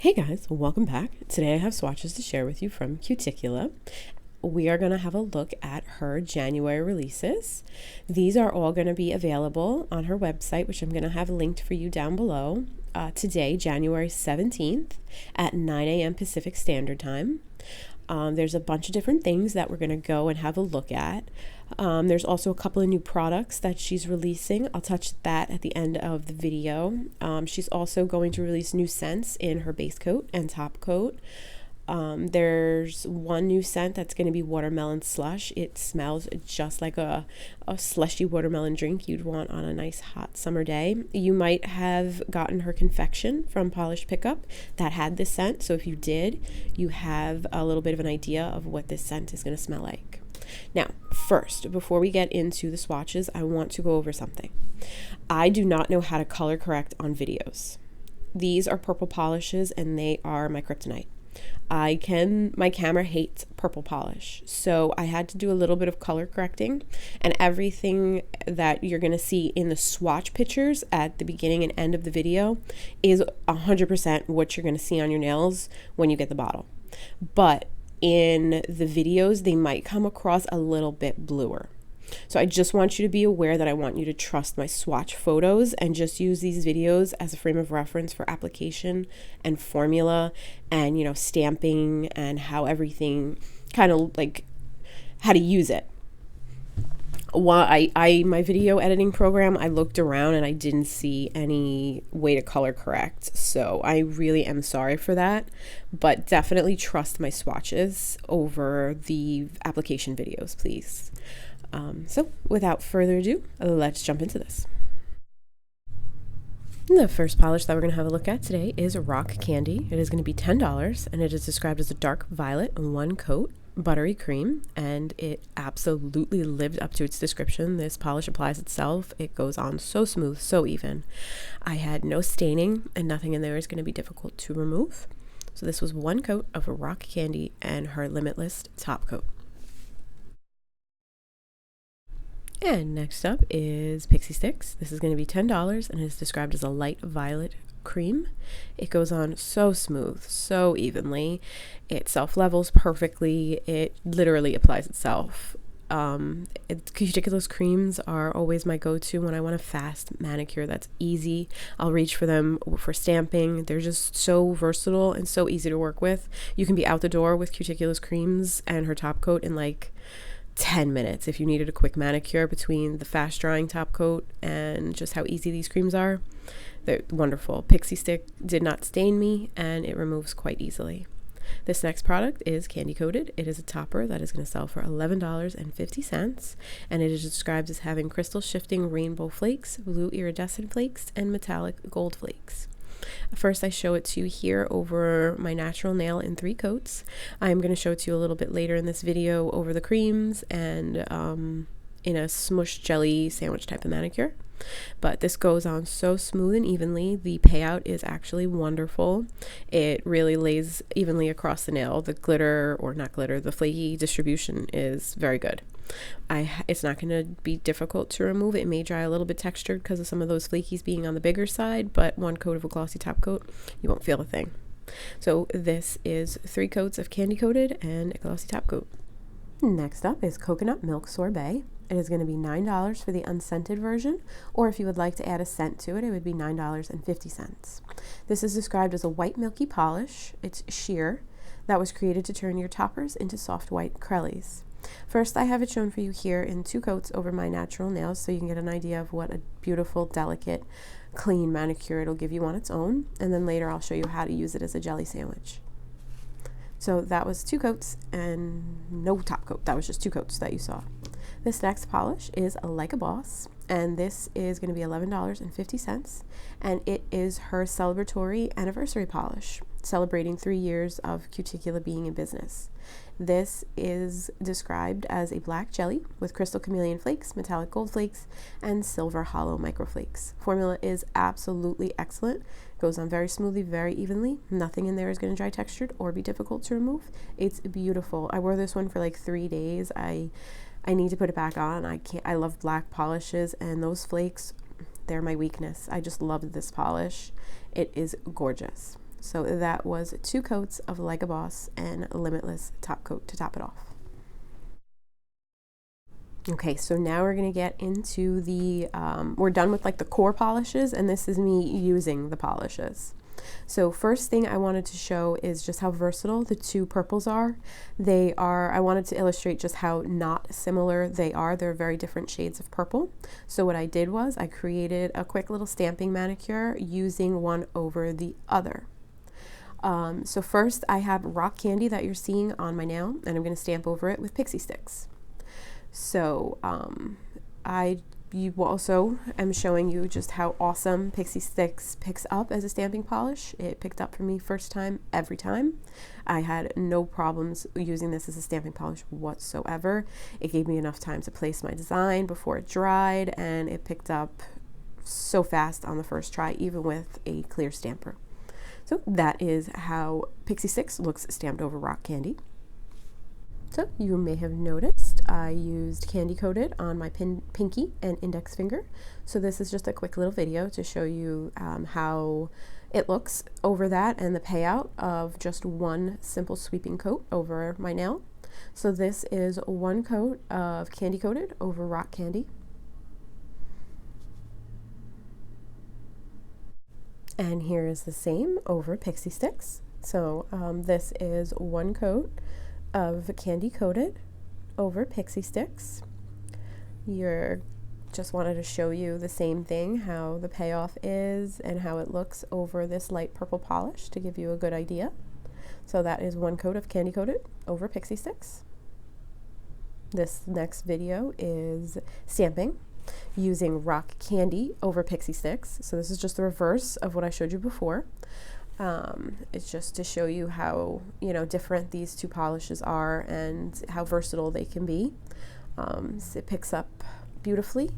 Hey guys, welcome back. Today I have swatches to share with you from Cuticula. We are going to have a look at her January releases. These are all going to be available on her website, which I'm going to have linked for you down below. Today, January 17th at 9 a.m. Pacific Standard Time. There's a bunch of different things that we're going to go and have a look at. There's also a couple of new products that she's releasing. I'll touch that at the end of the video. She's also going to release new scents in her base coat and top coat. There's one new scent that's going to be watermelon slush. It smells just like a slushy watermelon drink you'd want on a nice hot summer day. You might have gotten her confection from Polished Pickup that had this scent. So if you did, you have a little bit of an idea of what this scent is going to smell like. Now, first, before we get into the swatches, I want to go over something. I do not know how to color correct on videos. These are purple polishes and they are my kryptonite. My camera hates purple polish, so I had to do a little bit of color correcting, and everything that you're going to see in the swatch pictures at the beginning and end of the video is 100% what you're going to see on your nails when you get the bottle. But in the videos, they might come across a little bit bluer. So I just want you to be aware that I want you to trust my swatch photos and just use these videos as a frame of reference for application and formula and, stamping and how everything kind of like how to use it. My video editing program, I looked around and I didn't see any way to color correct. So I really am sorry for that, but definitely trust my swatches over the application videos, please. So without further ado, let's jump into this. The first polish that we're going to have a look at today is Rock Candy. It is going to be $10 and it is described as a dark violet, one coat, buttery cream, and it absolutely lived up to its description. This polish applies itself. It goes on so smooth, so even. I had no staining and nothing in there is going to be difficult to remove. So this was one coat of Rock Candy and her Limitless top coat. And next up is Pixy Stix. This is going to be $10 and is described as a light violet cream. It goes on so smooth, so evenly. It self-levels perfectly. It literally applies itself. Cuticula's creams are always my go-to when I want a fast manicure that's easy. I'll reach for them for stamping. They're just so versatile and so easy to work with. You can be out the door with Cuticula's creams and her top coat in like 10 minutes if you needed a quick manicure between the fast drying top coat and just how easy these creams are. They're wonderful. Pixy Stix did not stain me and it removes quite easily. This next product is candy coated. It is a topper that is going to sell for $11.50 and it is described as having crystal shifting rainbow flakes, blue iridescent flakes, and metallic gold flakes. First, I show it to you here over my natural nail in 3 coats. I'm going to show it to you a little bit later in this video over the creams and in a Smoosh jelly sandwich type of manicure. But this goes on so smooth and evenly. The payout is actually wonderful. It really lays evenly across the nail. The glitter, or not glitter, the flaky distribution is very good. It's not going to be difficult to remove. It may dry a little bit textured because of some of those flakies being on the bigger side, but one coat of a glossy top coat, you won't feel a thing. So this is 3 coats of candy coated and a glossy top coat. Next up is Coconut Milk Sorbet. It is going to be $9 for the unscented version, or if you would like to add a scent to it, it would be $9.50. This is described as a white milky polish. It's sheer that was created to turn your toppers into soft white crellies. First, I have it shown for you here in 2 coats over my natural nails so you can get an idea of what a beautiful, delicate, clean manicure it'll give you on its own. And then later I'll show you how to use it as a jelly sandwich. So that was 2 coats and no top coat. That was just 2 coats that you saw. This next polish is Like a Boss, and this is going to be $11.50, and it is her celebratory anniversary polish, celebrating 3 years of Cuticula being in business. This is described as a black jelly with crystal chameleon flakes, metallic gold flakes, and silver hollow microflakes. Formula is absolutely excellent. Goes on very smoothly, very evenly. Nothing in there is going to dry textured or be difficult to remove. It's beautiful. I wore this one for like 3 days. I need to put it back on. I love black polishes, and those flakes, they're my weakness. I just love this polish. It is gorgeous. So that was 2 coats of Like a Boss and Limitless top coat to top it off. Okay, so now we're gonna get into the, we're done with like the core polishes, and this is me using the polishes. So first thing I wanted to show is just how versatile the 2 purples are. I wanted to illustrate just how not similar they are. They're very different shades of purple. So what I did was I created a quick little stamping manicure using one over the other. So first I have Rock Candy that you're seeing on my nail, and I'm gonna stamp over it with Pixy Stix. So you also am showing you just how awesome Pixy Stix picks up as a stamping polish. It picked up for me first time, every time. I had no problems using this as a stamping polish whatsoever. It gave me enough time to place my design before it dried, and it picked up so fast on the first try, even with a clear stamper. So that is how Pixy Stix looks stamped over Rock Candy. So you may have noticed I used candy coated on my pinky and index finger. So this is just a quick little video to show you how it looks over that and the payout of just one simple sweeping coat over my nail. So this is 1 coat of candy coated over Rock Candy. And here is the same over Pixy Stix. So this is 1 coat of candy coated over Pixy Stix. Just wanted to show you the same thing, how the payoff is and how it looks over this light purple polish to give you a good idea. So that is 1 coat of candy coated over Pixy Stix. This next video is stamping using Rock Candy over Pixy Stix. So this is just the reverse of what I showed you before. It's just to show you how, different these 2 polishes are and how versatile they can be. So it picks up beautifully,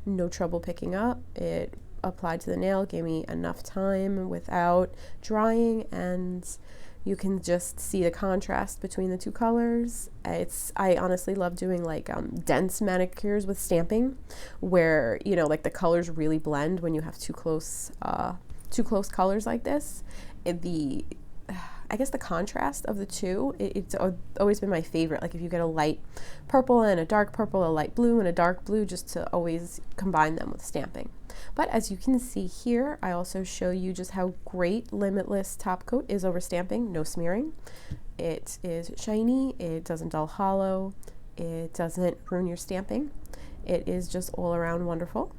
no trouble picking up. It applied to the nail, gave me enough time without drying, and you can just see the contrast between the 2 colors. I honestly love doing like dense manicures with stamping, where like the colors really blend when you have too close colors like this. I guess the contrast of the 2, it's always been my favorite. Like if you get a light purple and a dark purple, a light blue and a dark blue, just to always combine them with stamping. But as you can see here, I also show you just how great Limitless top coat is over stamping, no smearing. It is shiny, it doesn't dull hollow, it doesn't ruin your stamping. It is just all around wonderful.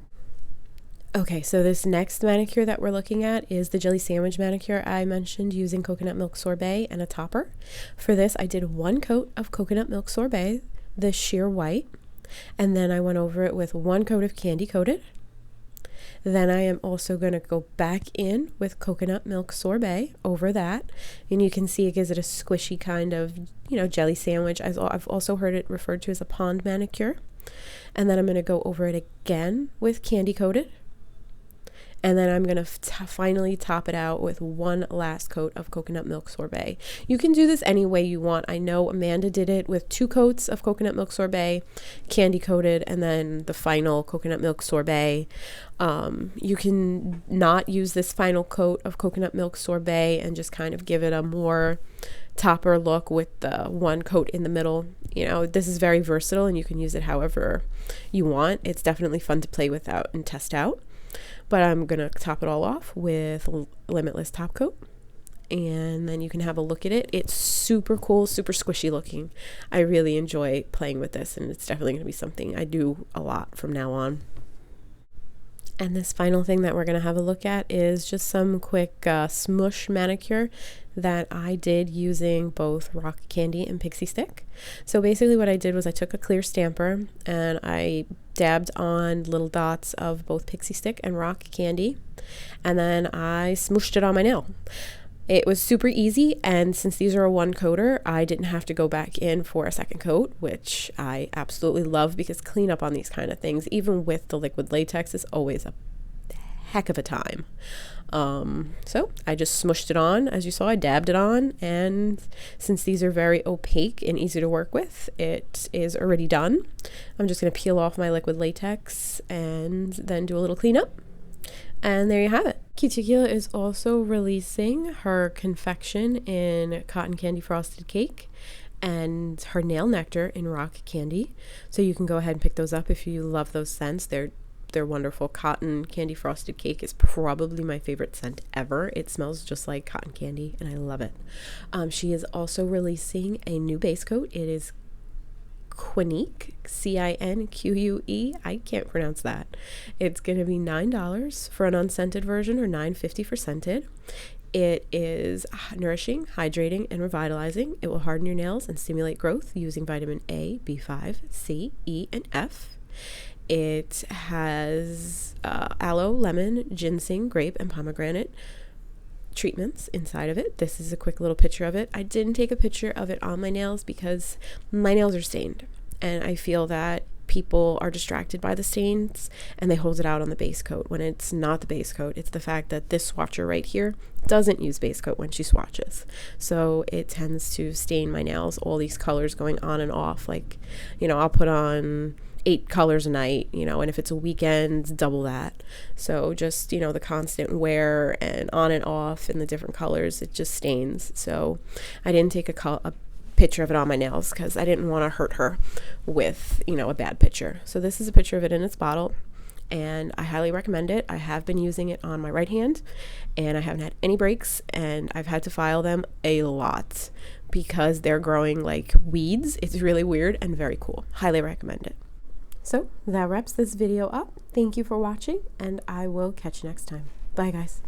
Okay, so this next manicure that we're looking at is the jelly sandwich manicure I mentioned using coconut milk sorbet and a topper. For this, I did 1 coat of coconut milk sorbet, the sheer white, and then I went over it with 1 coat of candy coated. Then I am also going to go back in with coconut milk sorbet over that, and you can see it gives it a squishy kind of, jelly sandwich. I've also heard it referred to as a pond manicure. And then I'm going to go over it again with candy coated. And then I'm going to finally top it out with 1 last coat of coconut milk sorbet. You can do this any way you want. I know Amanda did it with 2 coats of coconut milk sorbet, candy coated, and then the final coconut milk sorbet. You can not use this final coat of coconut milk sorbet and just kind of give it a more topper look with the 1 coat in the middle. This is very versatile and you can use it however you want. It's definitely fun to play with out and test out. But I'm going to top it all off with Limitless top coat, and then you can have a look at it. It's super cool, super squishy looking. I really enjoy playing with this, and it's definitely going to be something I do a lot from now on. And this final thing that we're going to have a look at is just some quick Smoosh manicure that I did using both Rock Candy and Pixy Stick. So basically what I did was I took a clear stamper and I dabbed on little dots of both Pixy Stick and Rock Candy, and then I smooshed it on my nail. It was super easy, and since these are a 1 coater, I didn't have to go back in for a 2nd coat, which I absolutely love because cleanup on these kind of things, even with the liquid latex, is always a heck of a time. So I just smushed it on. As you saw, I dabbed it on, and since these are very opaque and easy to work with, it is already done. I'm just going to peel off my liquid latex and then do a little cleanup. And there you have it. Cuticula is also releasing her confection in cotton candy frosted cake and her nail nectar in rock candy. So you can go ahead and pick those up if you love those scents. They're wonderful. Cotton candy frosted cake is probably my favorite scent ever. It smells just like cotton candy and I love it. She is also releasing a new base coat. It is Quinique, Cinque. I can't pronounce that. It's going to be $9 for an unscented version or $9.50 for scented. It is nourishing, hydrating, and revitalizing. It will harden your nails and stimulate growth using vitamin A, B5, C, E, and F. It has aloe, lemon, ginseng, grape, and pomegranate treatments inside of it. This is a quick little picture of it. I didn't take a picture of it on my nails because my nails are stained and I feel that people are distracted by the stains and they hold it out on the base coat when it's not the base coat. It's the fact that this swatcher right here doesn't use base coat when she swatches, so it tends to stain my nails. All these colors going on and off, like, you know, I'll put on 8 colors a night, you know, and if it's a weekend, double that. So just, you know, the constant wear and on and off and the different colors, it just stains. So I didn't take a picture of it on my nails because I didn't want to hurt her with, you know, a bad picture. So this is a picture of it in its bottle and I highly recommend it. I have been using it on my right hand and I haven't had any breaks, and I've had to file them a lot because they're growing like weeds. It's really weird and very cool. Highly recommend it. So that wraps this video up. Thank you for watching, and I will catch you next time. Bye, guys.